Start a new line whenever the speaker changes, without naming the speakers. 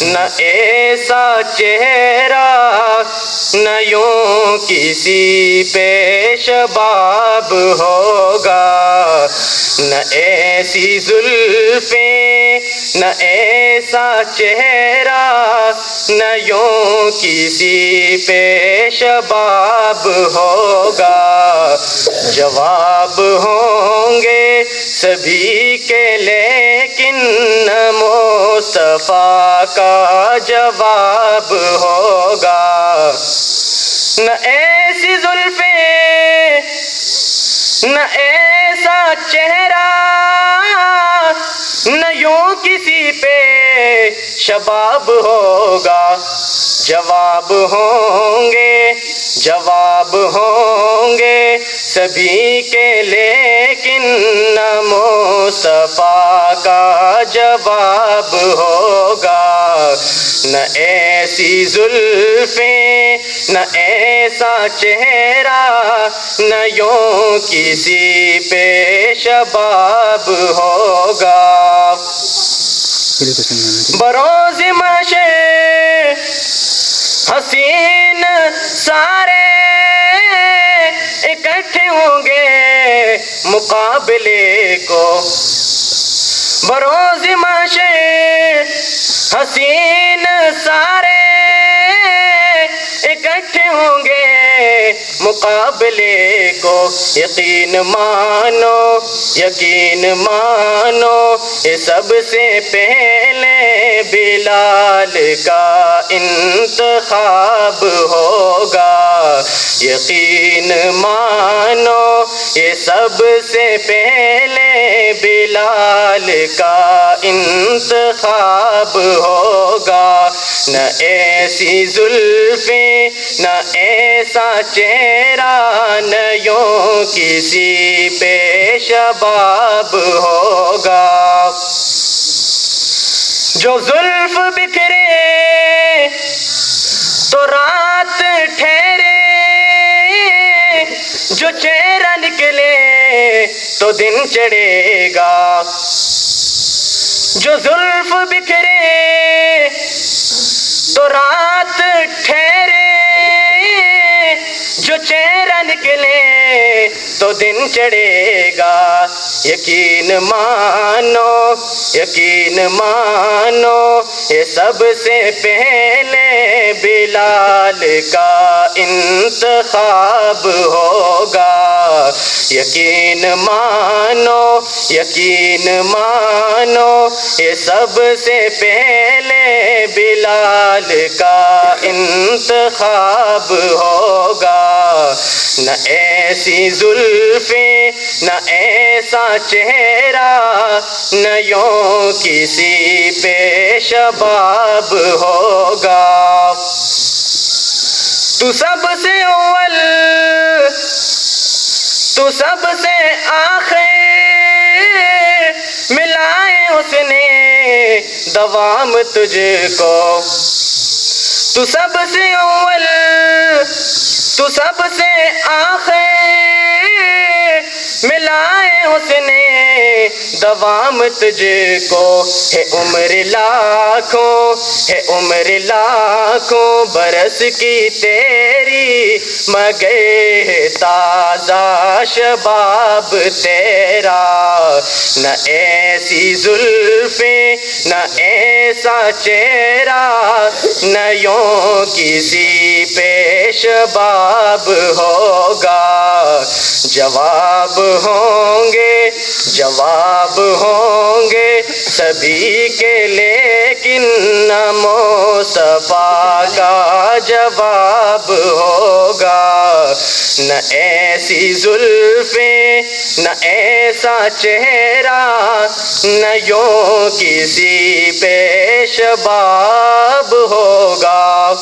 نہ ایسا چہرہ نہ یوں کسی پہ شباب ہوگا، نہ ایسی زلفیں نہ ایسا چہرہ نہ یوں کسی پہ شباب ہوگا۔ جواب ہوں گے سبھی کے لیکن نہ مصطفیٰ کا جواب ہوگا۔ نہ ایسی زلفیں نہ ایسا چہرہ نہ یوں کسی پہ شباب ہوگا۔ جواب ہوں گے سبھی کے لیکن نہ مصطفیٰ کا جواب ہوگا۔ نہ ایسی زلفیں نہ ایسا چہرہ نہ یوں کسی پہ شباب ہوگا۔ بروز محشر حسین سارے اکٹھے ہوں گے مقابلے کو۔ بروز محشر حسین سارے اکٹھے ہوں گے مقابلے کو۔ یقین مانو یہ سب سے پہلے بلال کا انتخاب ہوگا۔ یقین مانو یہ سب سے پہلے بلال کا انتخاب ہوگا۔ نہ ایسی زلفیں نہ ایسا چہرہ نہ یوں کسی پہ شباب ہوگا۔ جو زلف بکھرے تو رات ٹھہرے، جو چہرہ نکلے تو دن چڑھے گا۔ جو زلف بکھرے تو رات ٹھہرے، جو چہرہ نکلے تو دن چڑھے گا۔ یقین مانو یہ سب سے پہلے بلال کا انتخاب ہوگا۔ یقین مانو یہ سب سے پہلے بلال کا انتخاب ہوگا۔ نہ ایسی زلفیں نہ ایسا چہرہ نہ یوں کسی پہ شباب ہوگا۔ تو سب سے اول تو سب سے آخر ملائے اس نے دوام تجھ کو۔ تو سب سے اول تو سب سے آخر ملائے اس نے دوام تجھ کو۔ ہے عمر لاکھوں برس کی تیری مگر تازہ شباب تیرا۔ نہ ایسی زلفیں نہ ایسا چہرہ نہ یوں کسی پہ شباب ہوگا۔ جواب ہوں گے سبھی کے لیکن نہ مصطفیٰ کا جواب ہوگا۔ نہ ایسی زلفیں نہ ایسا چہرہ نہ یوں کسی پہ شباب ہوگا۔